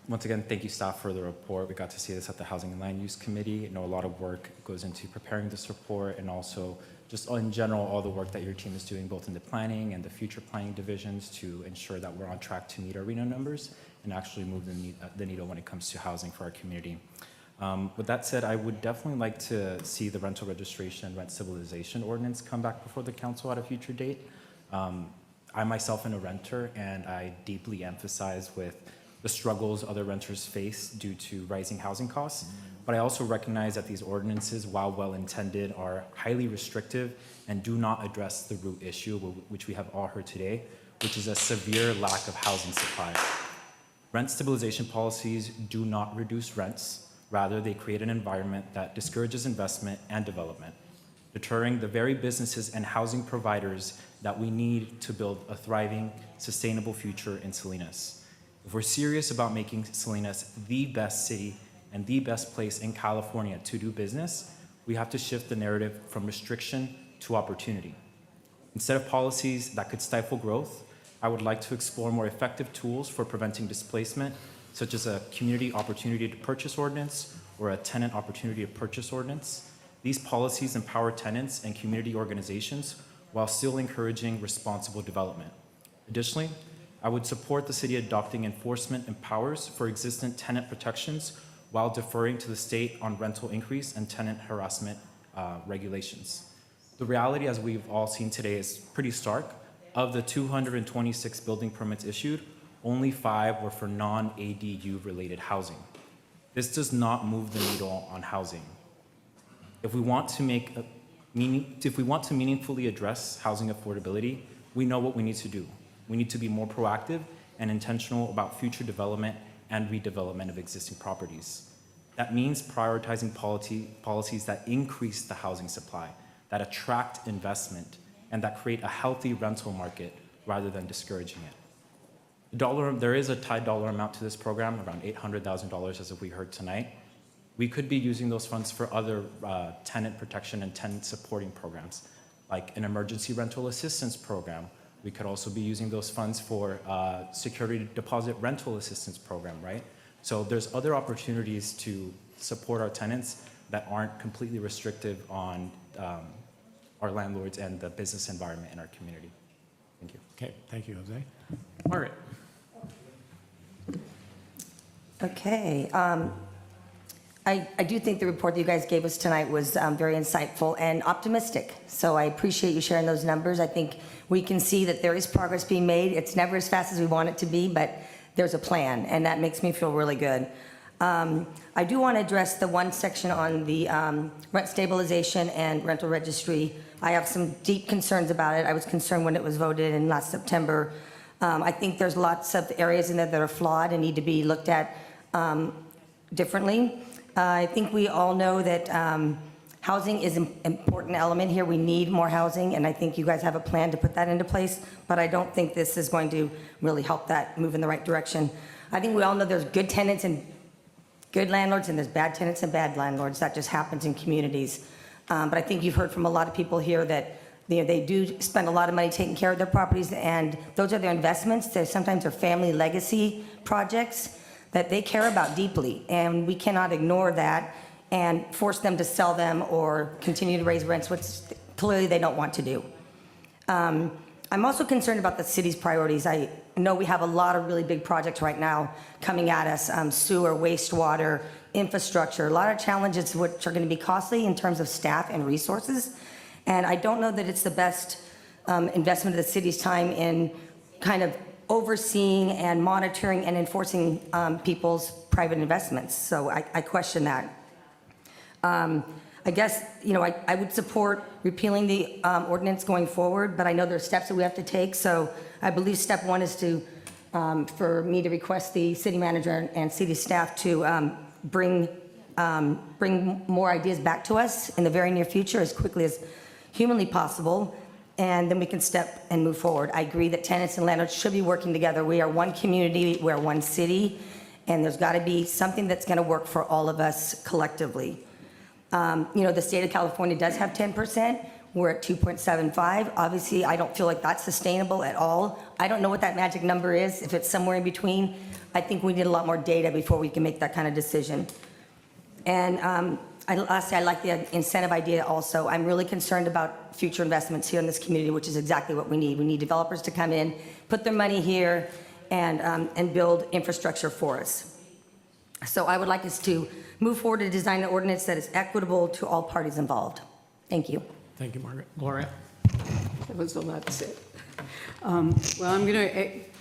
Once again, thank you staff for the report. We got to see this at the Housing and Land Use Committee. I know a lot of work goes into preparing this report and also just in general, all the work that your team is doing both in the planning and the future planning divisions to ensure that we're on track to meet our RHNA numbers and actually move the needle when it comes to housing for our community. With that said, I would definitely like to see the rental registration and rent stabilization ordinance come back before the council at a future date. I myself am a renter, and I deeply emphasize with the struggles other renters face due to rising housing costs. But I also recognize that these ordinances, while well-intended, are highly restrictive and do not address the root issue, which we have all heard today, which is a severe lack of housing supply. Rent stabilization policies do not reduce rents. Rather, they create an environment that discourages investment and development, deterring the very businesses and housing providers that we need to build a thriving, sustainable future in Salinas. If we're serious about making Salinas the best city and the best place in California to do business, we have to shift the narrative from restriction to opportunity. Instead of policies that could stifle growth, I would like to explore more effective tools for preventing displacement, such as a community opportunity to purchase ordinance or a tenant opportunity to purchase ordinance. These policies empower tenants and community organizations while still encouraging responsible development. Additionally, I would support the city adopting enforcement and powers for existing tenant protections while deferring to the state on rental increase and tenant harassment regulations. The reality, as we've all seen today, is pretty stark. Of the 226 building permits issued, only 5 were for non-ADU related housing. This does not move the needle on housing. If we want to meaningfully address housing affordability, we know what we need to do. We need to be more proactive and intentional about future development and redevelopment of existing properties. That means prioritizing policies that increase the housing supply, that attract investment, and that create a healthy rental market rather than discouraging it. There is a tied dollar amount to this program, around $800,000 as we heard tonight. We could be using those funds for other tenant protection and tenant supporting programs, like an emergency rental assistance program. We could also be using those funds for security deposit rental assistance program, right? So there's other opportunities to support our tenants that aren't completely restrictive on our landlords and the business environment in our community. Thank you. Okay, thank you, Jose. Margaret. Okay. I do think the report that you guys gave us tonight was very insightful and optimistic. So I appreciate you sharing those numbers. I think we can see that there is progress being made. It's never as fast as we want it to be, but there's a plan, and that makes me feel really good. I do want to address the one section on the rent stabilization and rental registry. I have some deep concerns about it. I was concerned when it was voted in last September. I think there's lots of areas in there that are flawed and need to be looked at differently. I think we all know that housing is an important element here. We need more housing, and I think you guys have a plan to put that into place, but I don't think this is going to really help that move in the right direction. I think we all know there's good tenants and good landlords, and there's bad tenants and bad landlords. That just happens in communities. But I think you've heard from a lot of people here that they do spend a lot of money taking care of their properties, and those are their investments. Sometimes they're family legacy projects that they care about deeply, and we cannot ignore that and force them to sell them or continue to raise rents, which clearly they don't want to do. I'm also concerned about the city's priorities. I know we have a lot of really big projects right now coming at us, sewer, wastewater, infrastructure, a lot of challenges which are going to be costly in terms of staff and resources. And I don't know that it's the best investment of the city's time in kind of overseeing and monitoring and enforcing people's private investments. So I question that. I guess, I would support repealing the ordinance going forward, but I know there are steps that we have to take. So I believe step one is for me to request the city manager and city staff to bring more ideas back to us in the very near future as quickly as humanly possible, and then we can step and move forward. I agree that tenants and landlords should be working together. We are one community, we're one city, and there's got to be something that's going to work for all of us collectively. The state of California does have 10%. We're at 2.75. Obviously, I don't feel like that's sustainable at all. I don't know what that magic number is, if it's somewhere in between. I think we need a lot more data before we can make that kind of decision. And lastly, I like the incentive idea also. I'm really concerned about future investments here in this community, which is exactly what we need. We need developers to come in, put their money here, and build infrastructure for us. So I would like us to move forward to design an ordinance that is equitable to all parties involved. Thank you. Thank you, Margaret. Gloria? That was a lot said. Well,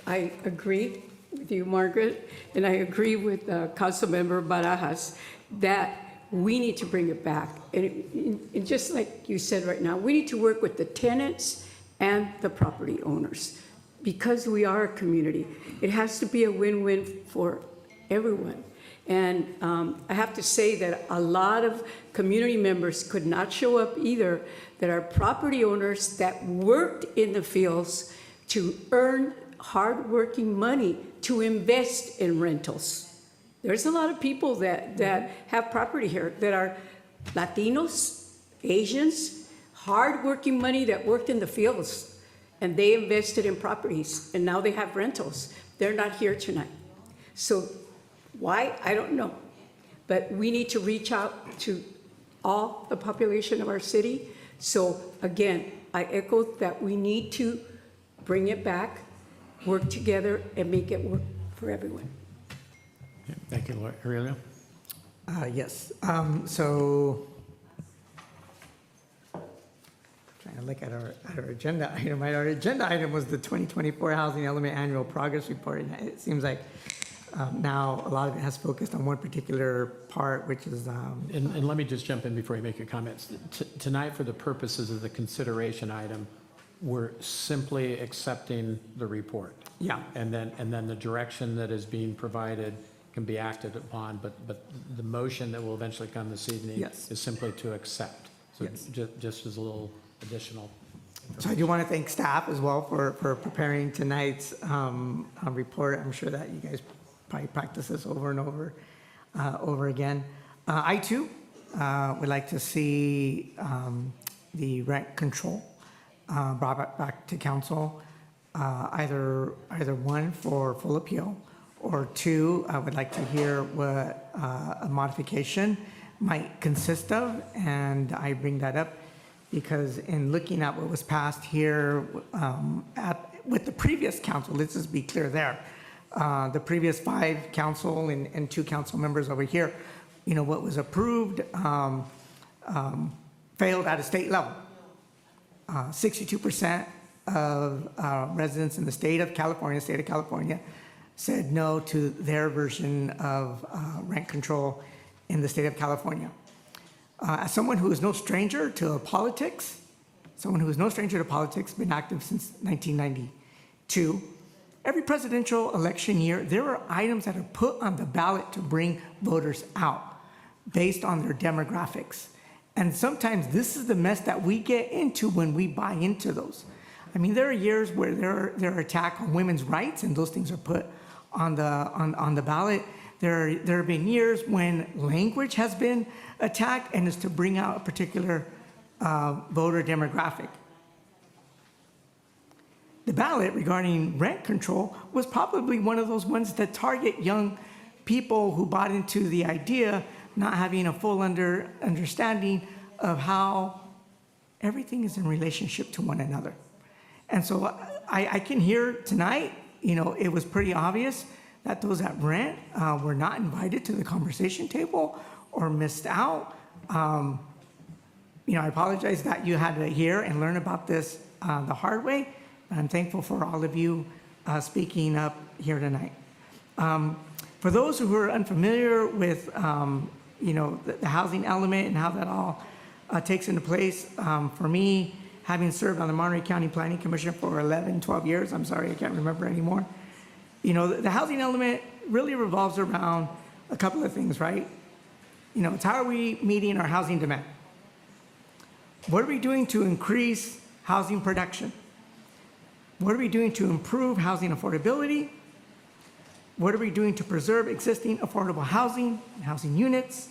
I agree with you, Margaret, and I agree with Councilmember Barajas that we need to bring it back. And just like you said right now, we need to work with the tenants and the property owners because we are a community. It has to be a win-win for everyone. And I have to say that a lot of community members could not show up either, that are property owners that worked in the fields to earn hardworking money to invest in rentals. There's a lot of people that have property here that are Latinos, Asians, hardworking money that worked in the fields, and they invested in properties, and now they have rentals. They're not here tonight. So why? I don't know. But we need to reach out to all the population of our city. So again, I echo that we need to bring it back, work together, and make it work for everyone. Yeah, thank you, Gloria. Aurelio? Yes. So, trying to look at our agenda item. Our agenda item was the 2024 Housing Element Annual Progress Report. And it seems like now a lot of it has focused on one particular part, which is. And let me just jump in before you make your comments. Tonight, for the purposes of the consideration item, we're simply accepting the report. Yeah. And then the direction that is being provided can be acted upon, but the motion that will eventually come this evening Yes. is simply to accept. So Yes. just as a little additional. So I do want to thank staff as well for preparing tonight's report. I'm sure that you guys probably practice this over and over again. I too would like to see the rent control brought back to council, either one for full appeal, or two, I would like to hear what a modification might consist of, and I bring that up because in looking at what was passed here with the previous council, let's just be clear there, the previous 5 council and 2 council members over here, you know, what was approved failed at a state level. 62% of residents in the state of California, said no to their version of rent control in the state of California. As someone who is no stranger to politics, been active since 1992, every presidential election year, there are items that are put on the ballot to bring voters out based on their demographics. And sometimes this is the mess that we get into when we buy into those. I mean, there are years where there are attacks on women's rights, and those things are put on the ballot. There have been years when language has been attacked, and it's to bring out a particular voter demographic. The ballot regarding rent control was probably one of those ones that target young people who bought into the idea, not having a full understanding of how everything is in relationship to one another. And so I can hear tonight, you know, it was pretty obvious that those that rent were not invited to the conversation table or missed out. You know, I apologize that you had to hear and learn about this the hard way. I'm thankful for all of you speaking up here tonight. For those who are unfamiliar with, you know, the housing element and how that all takes into place, for me, having served on the Monterey County Planning Commission for 11, 12 years, I'm sorry, I can't remember anymore. You know, the housing element really revolves around a couple of things, right? You know, it's how are we meeting our housing demand? What are we doing to increase housing production? What are we doing to improve housing affordability? What are we doing to preserve existing affordable housing and housing units?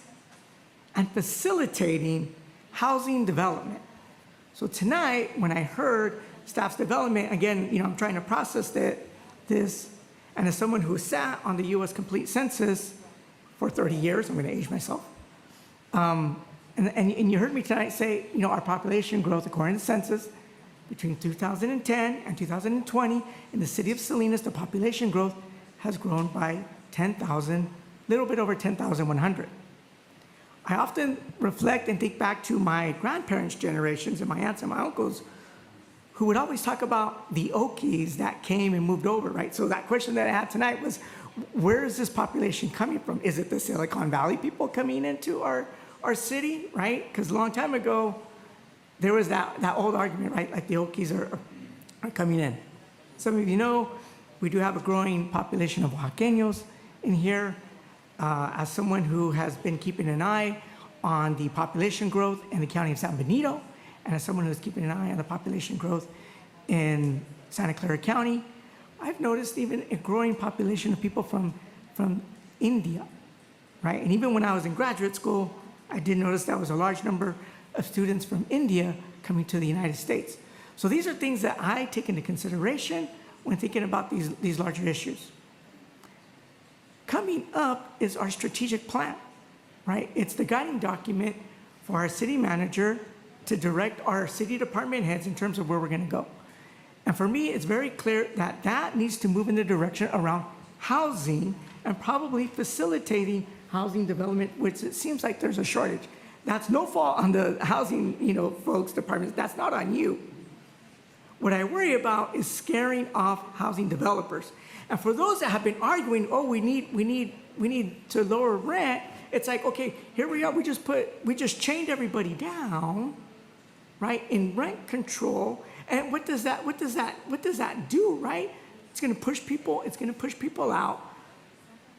And facilitating housing development. So tonight, when I heard staff's development, again, I'm trying to process this, and as someone who sat on the U.S. Complete Census for 30 years, I'm going to age myself, and you heard me tonight say, our population growth, according to the census, between 2010 and 2020, in the city of Salinas, the population growth has grown by 10,000, little bit over 10,100. I often reflect and think back to my grandparents' generations and my aunts and my uncles, who would always talk about the Okies that came and moved over, right? So that question that I had tonight was, where is this population coming from? Is it the Silicon Valley people coming into our city, right? Because a long time ago, there was that old argument, right? Like the Okies are coming in. Some of you know, we do have a growing population of Oaxaqueños in here. As someone who has been keeping an eye on the population growth in the county of San Benito, and as someone who's keeping an eye on the population growth in Santa Clara County, I've noticed even a growing population of people from India, right? And even when I was in graduate school, I did notice that was a large number of students from India coming to the United States. So these are things that I take into consideration when thinking about these larger issues. Coming up is our strategic plan, right? It's the guiding document for our city manager to direct our city department heads in terms of where we're going to go. And for me, it's very clear that that needs to move in the direction around housing and probably facilitating housing development, which it seems like there's a shortage. That's no fault on the housing, folks, departments. That's not on you. What I worry about is scaring off housing developers. And for those that have been arguing, we need to lower rent, it's like, okay, here we are, we just chained everybody down, right, in rent control. And what does that do, right? It's gonna push people out.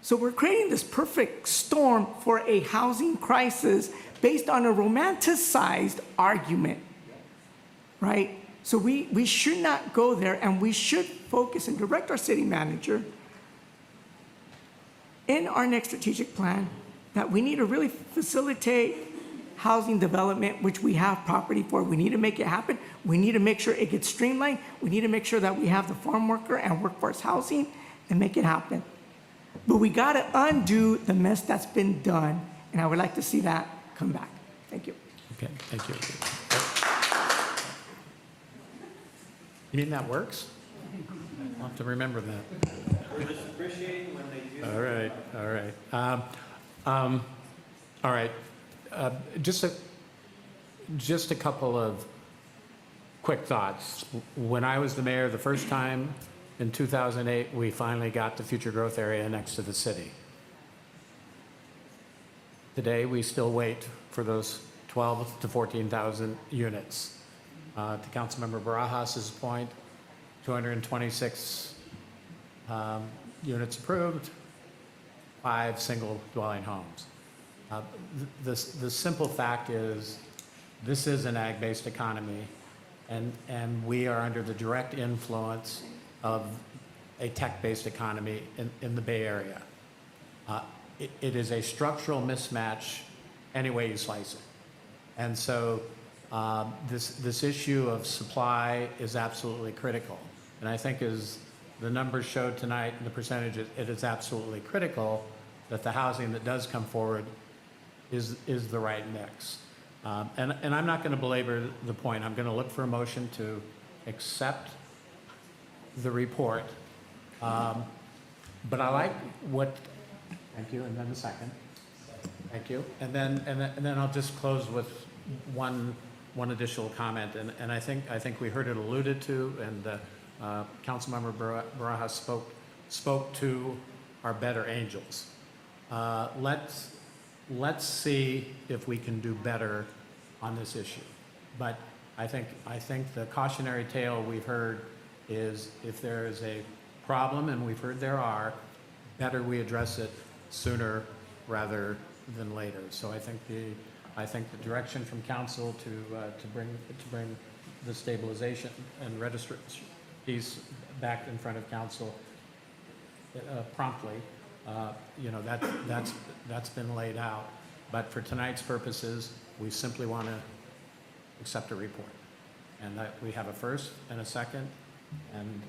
So we're creating this perfect storm for a housing crisis based on a romanticized argument, right? So we should not go there, and we should focus and direct our city manager in our next strategic plan that we need to really facilitate housing development, which we have property for. We need to make it happen. We need to make sure it gets streamlined. We need to make sure that we have the farm worker and workforce housing and make it happen. But we got to undo the mess that's been done, and I would like to see that come back. Thank you. Okay, thank you. You mean that works? I'll have to remember that. We're just appreciating when they do. All right. All right. Just a couple of quick thoughts. When I was the mayor the first time in 2008, we finally got the future growth area next to the city. Today, we still wait for those 12 to 14,000 units. To Councilmember Barajas's point, 226 units approved, 5 single dwelling homes. The simple fact is, this is an ag-based economy, and we are under the direct influence of a tech-based economy in the Bay Area. It is a structural mismatch any way you slice it. And so this issue of supply is absolutely critical. And I think as the numbers showed tonight and the percentages, it is absolutely critical that the housing that does come forward is the right mix. And I'm not going to belabor the point. I'm going to look for a motion to accept the report. But I like what, thank you, and then a second. Thank you. And then I'll just close with one additional comment. And I think we heard it alluded to, and Councilmember Barajas spoke to our better angels. Let's see if we can do better on this issue. But I think the cautionary tale we've heard is, if there is a problem, and we've heard there are, better we address it sooner rather than later. So I think the direction from council to bring the stabilization and registration piece back in front of council promptly, that's been laid out. But for tonight's purposes, we simply want to accept a report. And that we have a first and a second, and